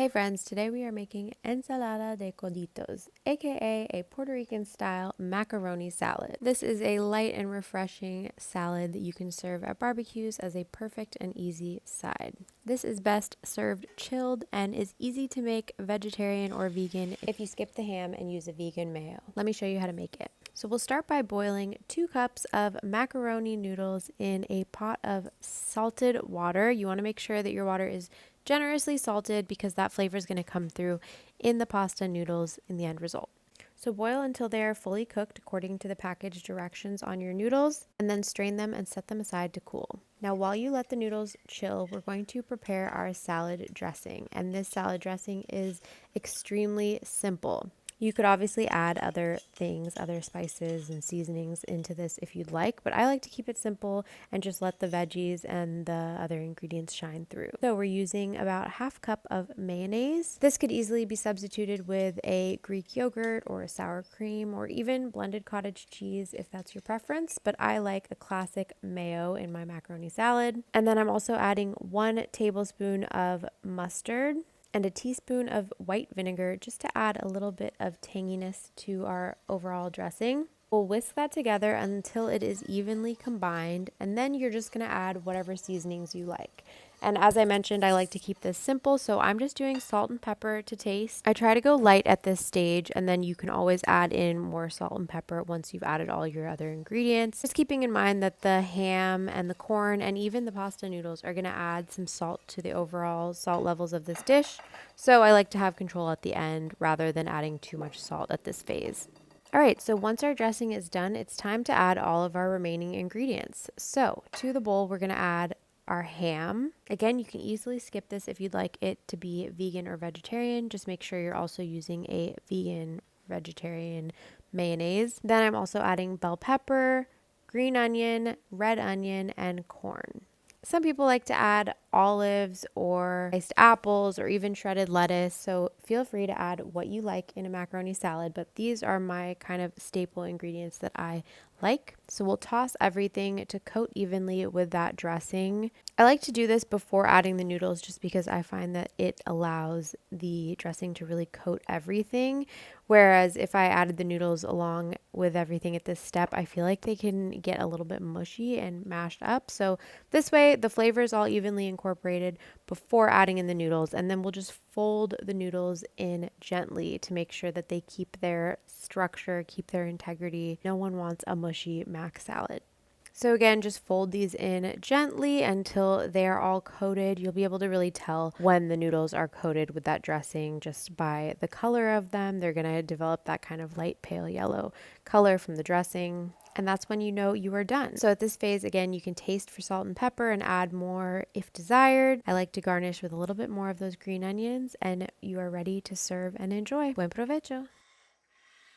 Hey friends, today we are making Ensalada de Coditos, aka a Puerto Rican-style macaroni salad. This is a light and refreshing salad that you can serve at barbecues as a perfect and easy side. This is best served chilled and is easy to make vegetarian or vegan if you skip the ham and use a vegan mayo. Let me show you how to make it. So we'll start by boiling 2 cups of macaroni noodles in a pot of salted water. You want to make sure that your water is generously salted because that flavor is going to come through in the pasta noodles in the end result. So boil until they are fully cooked according to the package directions on your noodles, and then strain them and set them aside to cool. Now while you let the noodles chill, we're going to prepare our salad dressing, and this salad dressing is extremely simple. You could obviously add other things, other spices and seasonings into this if you'd like, but I like to keep it simple and just let the veggies and the other ingredients shine through. So we're using about ½ cup of mayonnaise. This could easily be substituted with a Greek yogurt or a sour cream or even blended cottage cheese if that's your preference, but I like a classic mayo in my macaroni salad. And then I'm also adding 1 tablespoon of mustard and a teaspoon of white vinegar just to add a little bit of tanginess to our overall dressing. We'll whisk that together until it is evenly combined, and then you're just going to add whatever seasonings you like. And as I mentioned, I like to keep this simple, so I'm just doing salt and pepper to taste. I try to go light at this stage, and then you can always add in more salt and pepper once you've added all your other ingredients. Just keeping in mind that the ham and the corn and even the pasta noodles are going to add some salt to the overall salt levels of this dish. So I like to have control at the end rather than adding too much salt at this phase. All right, so once our dressing is done, it's time to add all of our remaining ingredients. So to the bowl, we're going to add our ham. Again, you can easily skip this if you'd like it to be vegan or vegetarian. Just make sure you're also using a vegan vegetarian mayonnaise. Then I'm also adding bell pepper, green onion, red onion, and corn. Some people like to add olives or sliced apples or even shredded lettuce, so feel free to add what you like in a macaroni salad, but these are my kind of staple ingredients that I like. So we'll toss everything to coat evenly with that dressing. I like to do this before adding the noodles just because I find that it allows the dressing to really coat everything. Whereas if I added the noodles along with everything at this step, I feel like they can get a little bit mushy and mashed up. So this way the flavor is all evenly incorporated before adding in the noodles, and then we'll just fold the noodles in gently to make sure that they keep their structure, keep their integrity. No one wants a mushy mac salad. So again, just fold these in gently until they are all coated. You'll be able to really tell when the noodles are coated with that dressing just by the color of them. They're going to develop that kind of light pale yellow color from the dressing. And that's when you know you are done. So at this phase, again, you can taste for salt and pepper and add more if desired. I like to garnish with a little bit more of those green onions, and you are ready to serve and enjoy. Buen provecho!